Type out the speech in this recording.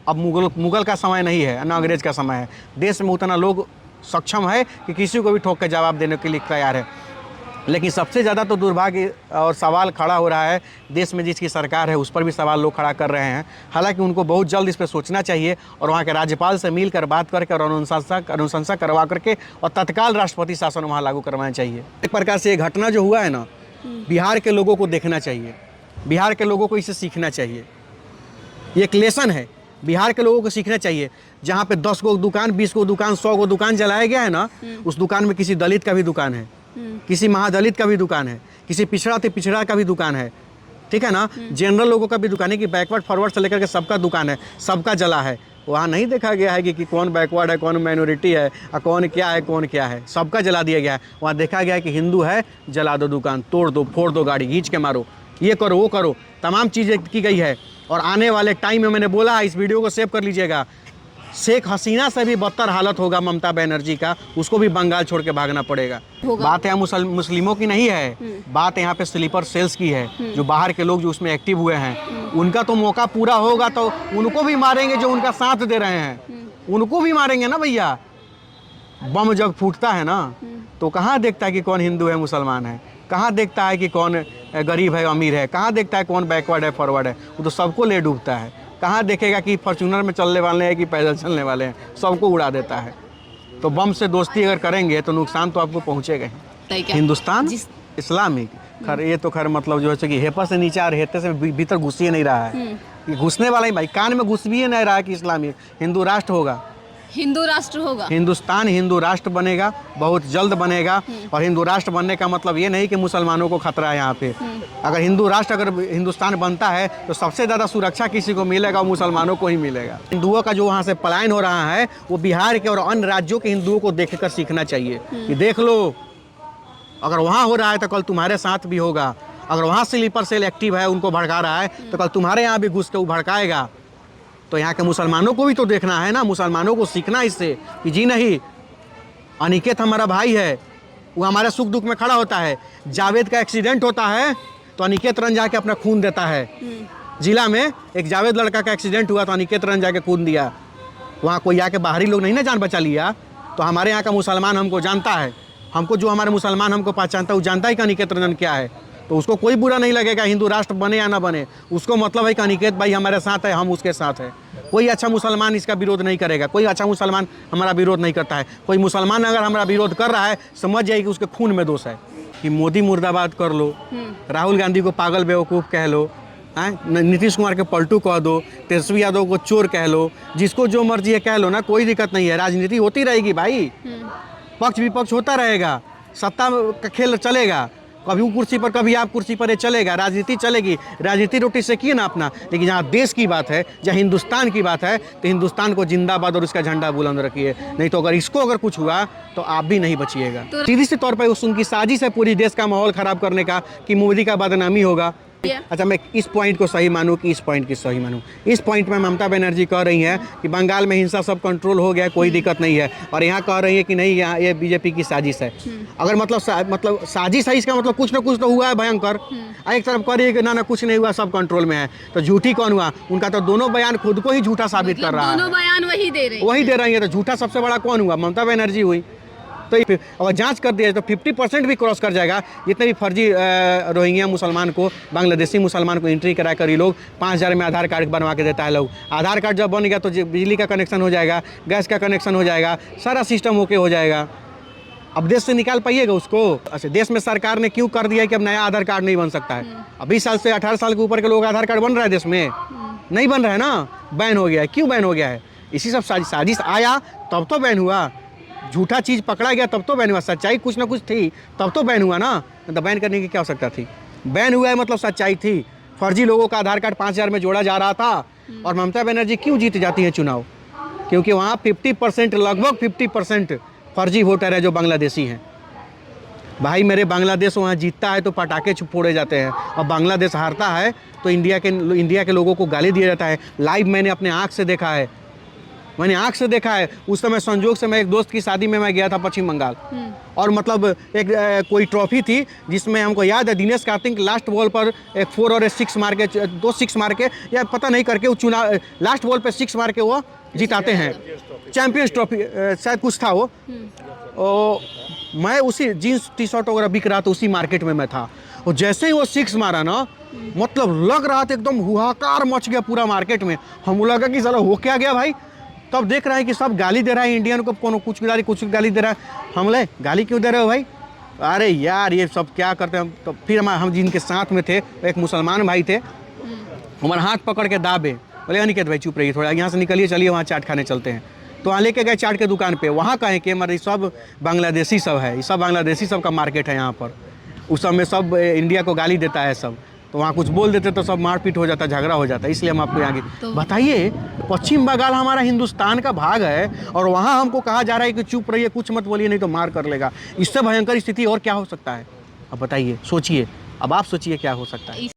अब मुगल का समय नहीं है, ना अंग्रेज का समय है। देश में उतना लोग सक्षम है कि किसी को भी ठोक के जवाब देने के लिए तैयार है। लेकिन सबसे ज़्यादा तो दुर्भाग्य और सवाल खड़ा हो रहा है देश में जिसकी सरकार है उस पर भी सवाल लोग खड़ा कर रहे हैं। हालांकि उनको बहुत जल्द इस पर सोचना चाहिए और वहाँ के राज्यपाल से मिलकर बात करके और अनुशंसा करवा करके और तत्काल राष्ट्रपति शासन वहाँ लागू करवाना चाहिए। एक प्रकार से ये घटना जो हुआ है ना, बिहार के लोगों को देखना चाहिए, बिहार के लोगों को इसे सीखना चाहिए। ये एक लेसन है, बिहार के लोगों को सीखना चाहिए। जहाँ पे 10 गो दुकान, 20 गो दुकान, 100 गो दुकान जलाया गया है ना, उस दुकान में किसी दलित का भी दुकान है, किसी महादलित का भी दुकान है, किसी पिछड़ा का भी दुकान है, ठीक है ना, जनरल लोगों का भी दुकान है, कि बैकवर्ड फॉरवर्ड से लेकर के सबका दुकान है, सबका जला है। वहाँ नहीं देखा गया है कि कौन बैकवर्ड है, कौन माइनॉरिटी है, और कौन क्या है, सबका जला दिया गया है। वहाँ देखा गया है कि हिंदू है, जला दो दुकान, तोड़ दो, फोड़ दो, गाड़ी खींच के मारो, ये करो वो करो, तमाम चीज़ें की गई है। और आने वाले टाइम में मैंने बोला, इस वीडियो को सेव कर लीजिएगा, शेख हसीना से भी बदतर हालत होगा ममता बनर्जी का, उसको भी बंगाल छोड़ के भागना पड़ेगा। बात यहाँ मुस्लिमों की नहीं है, बात यहाँ पे स्लीपर सेल्स की है। जो बाहर के लोग जो उसमें एक्टिव हुए हैं, उनका तो मौका पूरा होगा तो उनको भी मारेंगे जो उनका साथ दे रहे हैं, उनको भी मारेंगे ना भैया। बम जब फूटता है ना तो कहाँ देखता है कि कौन हिंदू है, मुसलमान है, कहाँ देखता है कि कौन गरीब है, अमीर है, कहाँ देखता है कौन बैकवर्ड है, फॉरवर्ड है, वो तो सबको ले डूबता है। कहाँ देखेगा कि फॉर्च्यूनर में चलने वाले हैं कि पैदल चलने वाले हैं, सबको उड़ा देता है। तो बम से दोस्ती अगर करेंगे तो नुकसान तो आपको पहुँचेगा ही। हिंदुस्तान इस्लामिक खैर, ये तो खैर मतलब जो है कि हेपा से नीचे और हेते से भीतर घुस ही नहीं रहा है, घुसने वाला ही भाई कान में घुस भी नहीं रहा है कि इस्लामिक हिंदू राष्ट्र होगा, हिंदू राष्ट्र होगा, हिंदुस्तान हिंदू राष्ट्र बनेगा, बहुत जल्द बनेगा। और हिंदू राष्ट्र बनने का मतलब ये नहीं कि मुसलमानों को खतरा है यहाँ पे। अगर हिंदुस्तान बनता है तो सबसे ज़्यादा सुरक्षा किसी को मिलेगा, वो मुसलमानों को ही मिलेगा। हिंदुओं का जो वहाँ से पलायन हो रहा है वो बिहार के और अन्य राज्यों के हिंदुओं को देख कर सीखना चाहिए कि देख लो, अगर वहाँ हो रहा है तो कल तुम्हारे साथ भी होगा। अगर वहाँ स्लीपर सेल एक्टिव है, उनको भड़का रहा है, तो कल तुम्हारे यहाँ भी घुस के वो भड़काएगा। तो यहाँ के मुसलमानों को भी तो देखना है ना, मुसलमानों को सीखना इससे कि जी नहीं, अनिकेत हमारा भाई है, वो हमारे सुख दुख में खड़ा होता है। जावेद का एक्सीडेंट होता है तो अनिकेत रन जाके अपना खून देता है। जिला में एक जावेद लड़का का एक्सीडेंट हुआ तो अनिकेत रन जाके खून दिया। वहाँ कोई आके बाहरी लोग नहीं ना जान बचा लिया। तो हमारे यहाँ का मुसलमान हमको जानता है, हमको जो हमारे मुसलमान हमको पहचानता है वो जानता है कि अनिकेत रंजन क्या है। तो उसको कोई बुरा नहीं लगेगा हिंदू राष्ट्र बने या ना बने, उसको मतलब है कि अनिकेत भाई हमारे साथ है, हम उसके साथ है। कोई अच्छा मुसलमान इसका विरोध नहीं करेगा, कोई अच्छा मुसलमान हमारा विरोध नहीं करता है। कोई मुसलमान अगर हमारा विरोध कर रहा है समझ जाइए कि उसके खून में दोष है। कि मोदी मुर्दाबाद कर लो, राहुल गांधी को पागल बेवकूफ़ कह लो, नीतीश कुमार के पलटू कह दो, तेजस्वी यादव को चोर कह लो, जिसको जो मर्जी है कह लो ना, कोई दिक्कत नहीं है। राजनीति होती रहेगी भाई, पक्ष विपक्ष होता रहेगा, सत्ता का खेल चलेगा, कभी वो कुर्सी पर कभी आप कुर्सी पर, ये चलेगा, राजनीति चलेगी। राजनीति रोटी से किए ना अपना। लेकिन जहाँ देश की बात है, जहाँ हिंदुस्तान की बात है, तो हिंदुस्तान को जिंदाबाद और इसका झंडा बुलंद रखिए। नहीं तो अगर इसको अगर कुछ हुआ तो आप भी नहीं बचिएगा। तो सीधी से तौर पर उनकी साजिश है पूरी देश का माहौल ख़राब करने का, कि मोदी का बदनामी होगा। अच्छा, मैं इस पॉइंट को सही मानूं कि इस पॉइंट की सही मानूं? इस पॉइंट में ममता बनर्जी कह रही हैं कि बंगाल में हिंसा सब कंट्रोल हो गया, कोई दिक्कत नहीं है, और यहाँ कह रही है कि नहीं, यहाँ ये बीजेपी की साजिश है। अगर मतलब साजिश है, इसका मतलब कुछ ना कुछ तो हुआ है भयंकर। एक तरफ कह रही है कि ना कुछ नहीं हुआ, सब कंट्रोल में है, तो झूठी कौन हुआ? उनका तो दोनों बयान खुद को ही झूठा साबित कर रहा है। दोनों बयान वही दे रही है, तो झूठा सबसे बड़ा कौन हुआ? ममता बनर्जी हुई। तो अगर जांच कर दिया तो 50% भी क्रॉस कर जाएगा। जितने भी फर्जी रोहिंग्या मुसलमान को, बांग्लादेशी मुसलमान को एंट्री करा कर ये लोग 5000 में आधार कार्ड बनवा के देता है लोग। आधार कार्ड जब बन गया तो बिजली का कनेक्शन हो जाएगा, गैस का कनेक्शन हो जाएगा, सारा सिस्टम ओके हो जाएगा। अब देश से निकाल पाइएगा उसको? अच्छा, देश में सरकार ने क्यों कर दिया कि अब नया आधार कार्ड नहीं बन सकता है? अब 20 साल से 18 साल के ऊपर के लोग आधार कार्ड बन रहा है देश में? नहीं बन रहा है ना, बैन हो गया है। क्यों बैन हो गया है? इसी सब साजिश आया तब तो बैन हुआ। झूठा चीज़ पकड़ा गया तब तो बैन हुआ। सच्चाई कुछ ना कुछ थी तब तो बैन हुआ ना, तो बैन करने की क्या आवश्यकता थी? बैन हुआ है मतलब सच्चाई थी। फर्जी लोगों का आधार कार्ड 5000 में जोड़ा जा रहा था। और ममता बनर्जी क्यों जीत जाती है चुनाव? क्योंकि वहाँ 50%, लगभग 50% फर्जी वोटर है जो बांग्लादेशी हैं। भाई मेरे बांग्लादेश वहाँ जीतता है तो पटाखे फोड़े जाते हैं, और बांग्लादेश हारता है तो इंडिया के लोगों को गाली दिया जाता है। लाइव मैंने अपने आँख से देखा है। मैंने आंख से देखा है। उस समय संजोग से मैं एक दोस्त की शादी में मैं गया था पश्चिम बंगाल, और मतलब एक कोई ट्रॉफी थी जिसमें हमको याद है दिनेश कार्तिक लास्ट बॉल पर एक 4 और 6 मार के, 2 6 मार के या पता नहीं करके वो चुनाव लास्ट बॉल पे 6 मार के वो जिताते हैं, चैंपियंस ट्रॉफी शायद कुछ था वो। मैं उसी जीन्स टी शर्ट वगैरह बिक रहा था, उसी मार्केट में मैं था, और जैसे ही वो 6 मारा ना, मतलब लग रहा था एकदम हुहाकार मच गया पूरा मार्केट में। हम लगा कि साला हो क्या गया भाई। तब देख रहे हैं कि सब गाली दे रहा है इंडियन को, कौन कुछ गाली दे रहा है। हम ले गाली क्यों दे रहे हो भाई, अरे यार ये सब क्या करते हैं। तो फिर हम जिनके साथ में थे एक मुसलमान भाई थे, हमारा हाथ पकड़ के दाबे, बोले अनिकेत भाई चुप रहिए थोड़ा, यहाँ से निकलिए, चलिए वहाँ चाट खाने चलते हैं। तो वहाँ लेके गए चाट के दुकान पे, वहाँ कहें कि हमारे सब बांग्लादेशी सब है, ये सब बांग्लादेशी सब का मार्केट है यहाँ पर। उस समय सब इंडिया को गाली देता है सब, तो वहाँ कुछ बोल देते तो सब मारपीट हो जाता, झगड़ा हो जाता, इसलिए हम आपको आगे बताइए। पश्चिम बंगाल हमारा हिंदुस्तान का भाग है, और वहाँ हमको कहा जा रहा है कि चुप रहिए, कुछ मत बोलिए नहीं तो मार कर लेगा। इससे भयंकर स्थिति और क्या हो सकता है, अब बताइए, सोचिए, अब आप सोचिए क्या हो सकता है।